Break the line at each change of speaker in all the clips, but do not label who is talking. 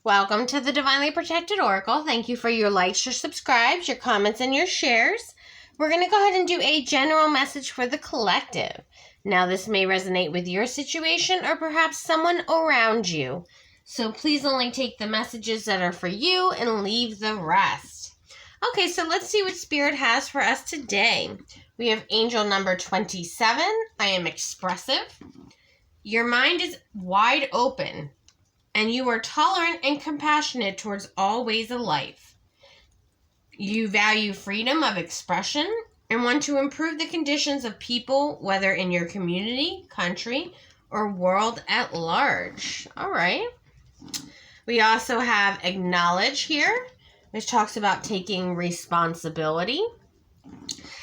Welcome to the Divinely Protected Oracle. Thank you for your likes, your subscribes, your comments, and your shares. We're going to go ahead and do a general message for the collective. Now, this may resonate with your situation or perhaps someone around you. So please only take the messages that are for you and leave the rest. Okay, so let's see what Spirit has for us today. We have angel number 27. I am expressive. Your mind is wide open, and you are tolerant and compassionate towards all ways of life. You value freedom of expression and want to improve the conditions of people, whether in your community, country, or world at large. All right. We also have acknowledge here, which talks about taking responsibility.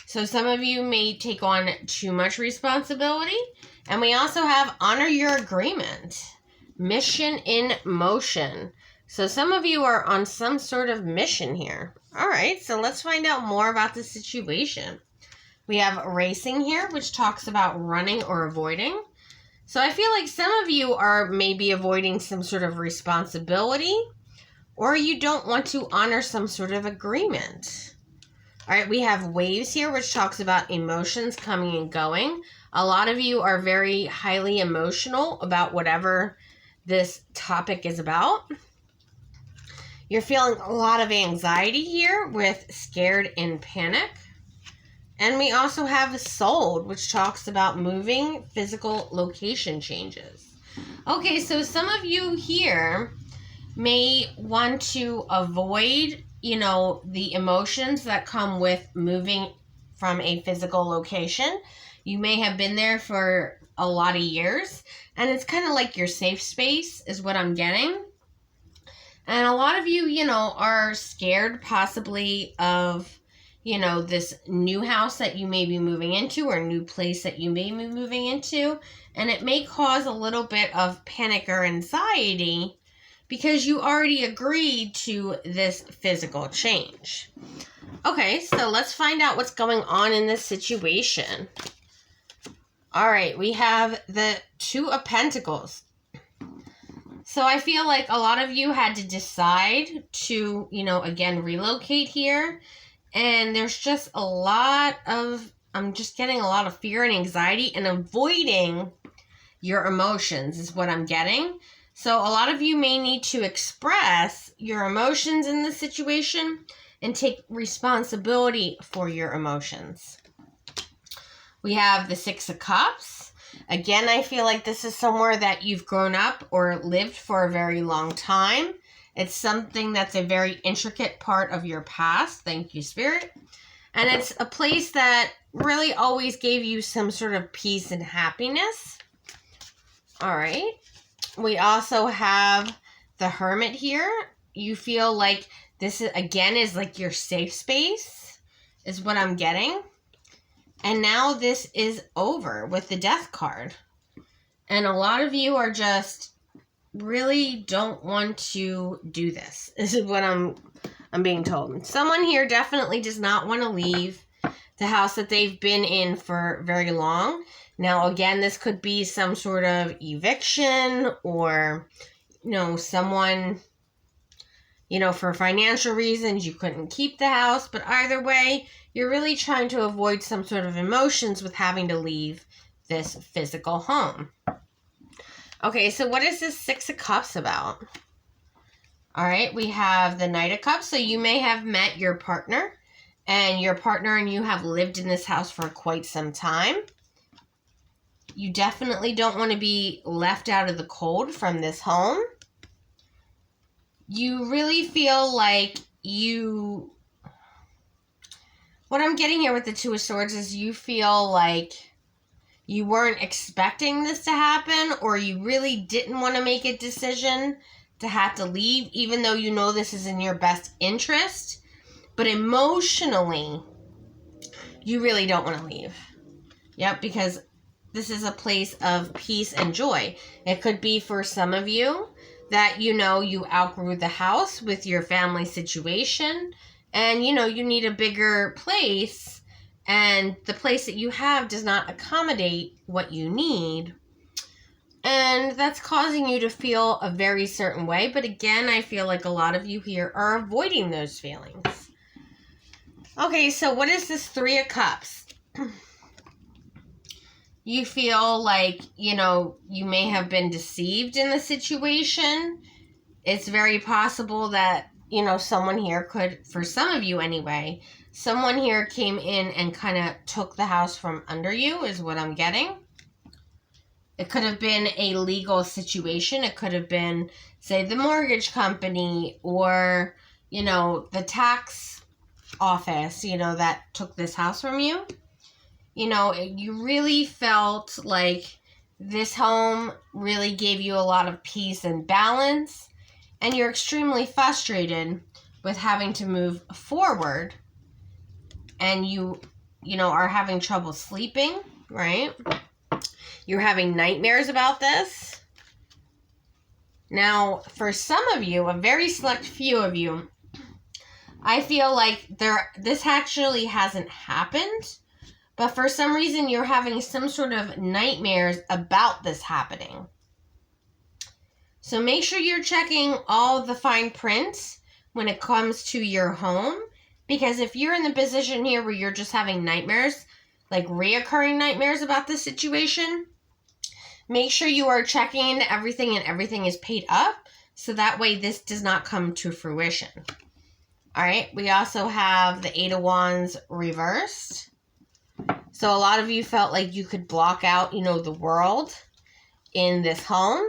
So some of you may take on too much responsibility. And we also have honor your agreement. Mission in motion. So some of you are on some sort of mission here. All right, so let's find out more about the situation. We have racing here, which talks about running or avoiding. So I feel like some of you are maybe avoiding some sort of responsibility, or you don't want to honor some sort of agreement. All right, we have waves here, which talks about emotions coming and going. A lot of you are very highly emotional about whatever this topic is about. You're feeling a lot of anxiety here with scared and panic. And we also have sold, which talks about moving, physical location changes. Okay, so some of you here may want to avoid, the emotions that come with moving from a physical location. You may have been there for a lot of years, and it's kind of like your safe space is what I'm getting. And a lot of you, are scared possibly of, this new house that you may be moving into or new place that you may be moving into. And it may cause a little bit of panic or anxiety because you already agreed to this physical change. Okay, so let's find out what's going on in this situation. All right, we have the Two of Pentacles. So I feel like a lot of you had to decide to, again, relocate here. And there's just I'm just getting a lot of fear and anxiety and avoiding your emotions is what I'm getting. So a lot of you may need to express your emotions in this situation and take responsibility for your emotions. We have the Six of Cups. Again, I feel like this is somewhere that you've grown up or lived for a very long time. It's something that's a very intricate part of your past. Thank you, Spirit. And it's a place that really always gave you some sort of peace and happiness. All right. We also have the Hermit here. You feel like this is like your safe space is what I'm getting. And now this is over with the Death card. And a lot of you are just really don't want to do this. This is what I'm being told. Someone here definitely does not want to leave the house that they've been in for very long. Now, again, this could be some sort of eviction or, someone, for financial reasons, you couldn't keep the house. But either way, you're really trying to avoid some sort of emotions with having to leave this physical home. Okay, so what is this Six of Cups about? All right, we have the Knight of Cups. So you may have met your partner, and your partner and you have lived in this house for quite some time. You definitely don't want to be left out of the cold from this home. You really feel like what I'm getting here with the Two of Swords is you feel like you weren't expecting this to happen, or you really didn't want to make a decision to have to leave, even though you know this is in your best interest. But emotionally, you really don't want to leave. Yep, because this is a place of peace and joy. It could be for some of you that, you outgrew the house with your family situation, and, you need a bigger place, and the place that you have does not accommodate what you need. And that's causing you to feel a very certain way. But again, I feel like a lot of you here are avoiding those feelings. Okay, so what is this Three of Cups? You feel like, you may have been deceived in the situation. It's very possible that, someone here could, for some of you anyway, someone here came in and kind of took the house from under you, is what I'm getting. It could have been a legal situation. It could have been, say, the mortgage company or, the tax office, that took this house from you. You really felt like this home really gave you a lot of peace and balance, and you're extremely frustrated with having to move forward, and you are having trouble sleeping, right? You're having nightmares about this. Now, for some of you, a very select few of you, I feel like this actually hasn't happened, but for some reason you're having some sort of nightmares about this happening. So make sure you're checking all the fine print when it comes to your home, because if you're in the position here where you're just having nightmares, like reoccurring nightmares about this situation, make sure you are checking into everything and everything is paid up, so that way this does not come to fruition. All right, we also have the Eight of Wands reversed. So a lot of you felt like you could block out, the world in this home.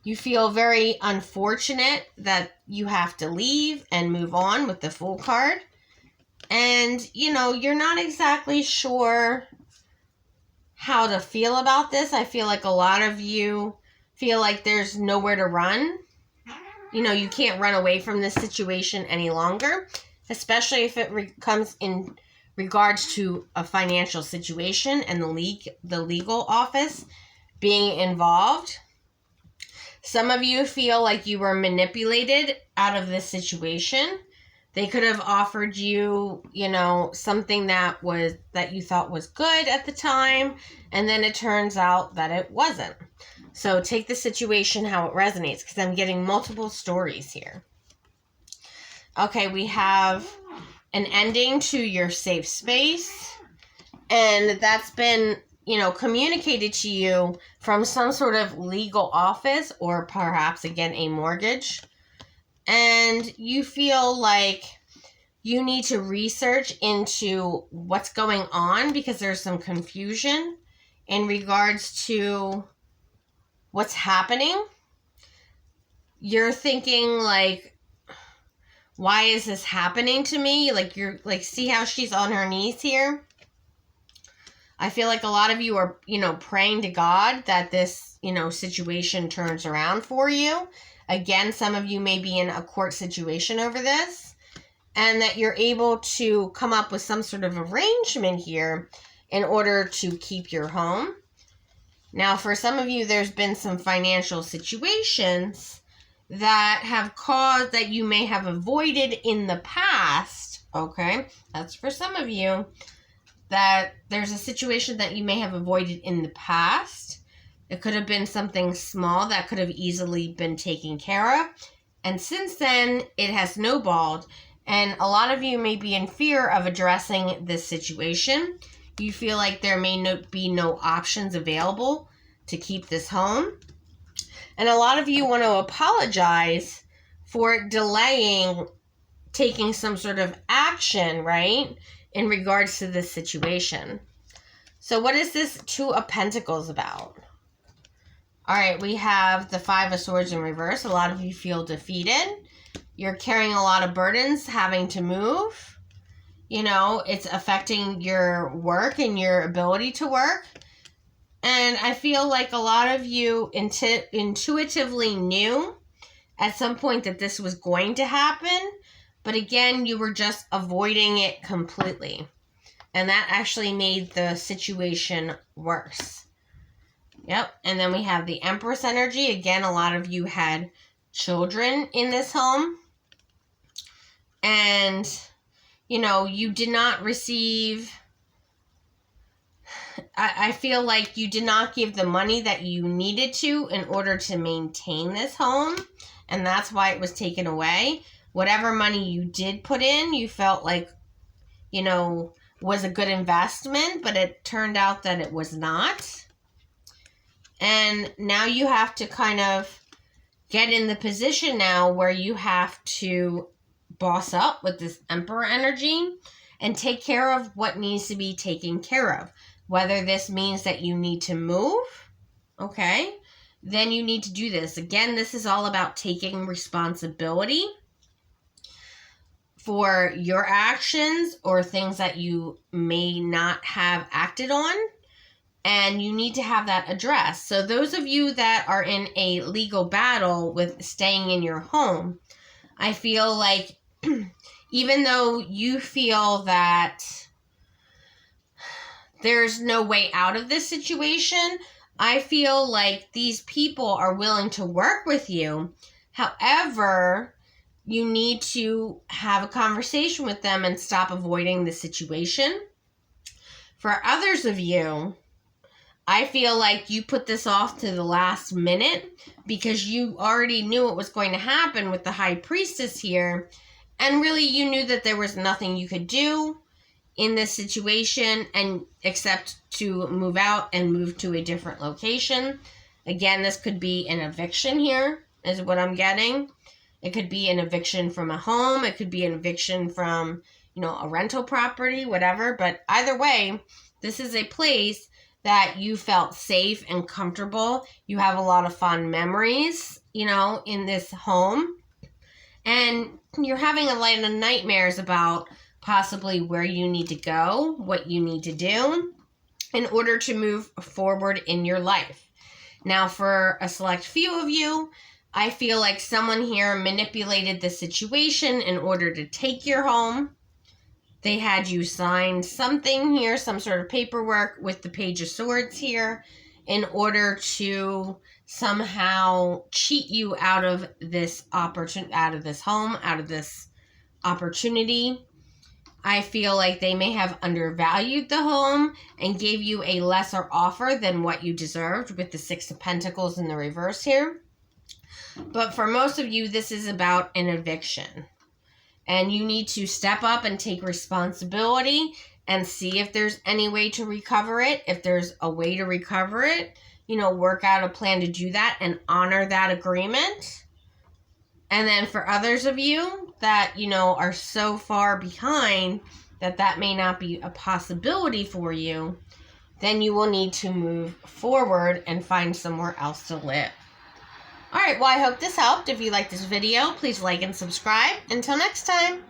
You feel very unfortunate that you have to leave and move on with the Fool card. And, you're not exactly sure how to feel about this. I feel like a lot of you feel like there's nowhere to run. You can't run away from this situation any longer, especially if it comes in regards to a financial situation and the legal office being involved. Some of you feel like you were manipulated out of this situation. They could have offered you, something that you thought was good at the time, and then it turns out that it wasn't. So take the situation how it resonates, because I'm getting multiple stories here. Okay, we have an ending to your safe space, and that's been, communicated to you from some sort of legal office or perhaps, again, a mortgage. And you feel like you need to research into what's going on because there's some confusion in regards to what's happening. You're thinking like, why is this happening to me? Like, you're like, see how she's on her knees here? I feel like a lot of you are, praying to God that this, situation turns around for you. Again, some of you may be in a court situation over this, and that you're able to come up with some sort of arrangement here in order to keep your home. Now, for some of you, there's been some financial situations that have caused that you may have avoided in the past, okay? That's for some of you, that there's a situation that you may have avoided in the past. It could have been something small that could have easily been taken care of. And since then, it has snowballed. And a lot of you may be in fear of addressing this situation. You feel like there may be no options available to keep this home. And a lot of you want to apologize for delaying taking some sort of action, right, in regards to this situation. So what is this Two of Pentacles about? All right, we have the Five of Swords in reverse. A lot of you feel defeated. You're carrying a lot of burdens, having to move. It's affecting your work and your ability to work. And I feel like a lot of you intuitively knew at some point that this was going to happen. But again, you were just avoiding it completely. And that actually made the situation worse. Yep. And then we have the Empress energy. Again, a lot of you had children in this home. And, you did not receive I feel like you did not give the money that you needed to in order to maintain this home, and that's why it was taken away. Whatever money you did put in, you felt like, was a good investment, but it turned out that it was not. And now you have to kind of get in the position now where you have to boss up with this Emperor energy and take care of what needs to be taken care of. Whether this means that you need to move, okay, then you need to do this. Again, this is all about taking responsibility for your actions or things that you may not have acted on, and you need to have that addressed. So those of you that are in a legal battle with staying in your home, I feel like even though you feel that there's no way out of this situation, I feel like these people are willing to work with you. However, you need to have a conversation with them and stop avoiding the situation. For others of you, I feel like you put this off to the last minute because you already knew what was going to happen with the High Priestess here. And really, you knew that there was nothing you could do in this situation and except to move out and move to a different location. Again, this could be an eviction here, is what I'm getting. It could be an eviction from a home. It could be an eviction from, a rental property, whatever. But either way, this is a place that you felt safe and comfortable. You have a lot of fond memories, in this home. And you're having a lot of nightmares about possibly where you need to go, what you need to do in order to move forward in your life. Now, for a select few of you, I feel like someone here manipulated the situation in order to take your home. They had you sign something here, some sort of paperwork with the Page of Swords here, in order to somehow cheat you out of this out of this home, out of this opportunity. I feel like they may have undervalued the home and gave you a lesser offer than what you deserved with the Six of Pentacles in the reverse here. But for most of you, this is about an eviction. And you need to step up and take responsibility and see if there's any way to recover it. If there's a way to recover it, work out a plan to do that and honor that agreement. And then for others of you that, are so far behind that may not be a possibility for you, then you will need to move forward and find somewhere else to live. All right, well, I hope this helped. If you like this video, please like and subscribe. Until next time.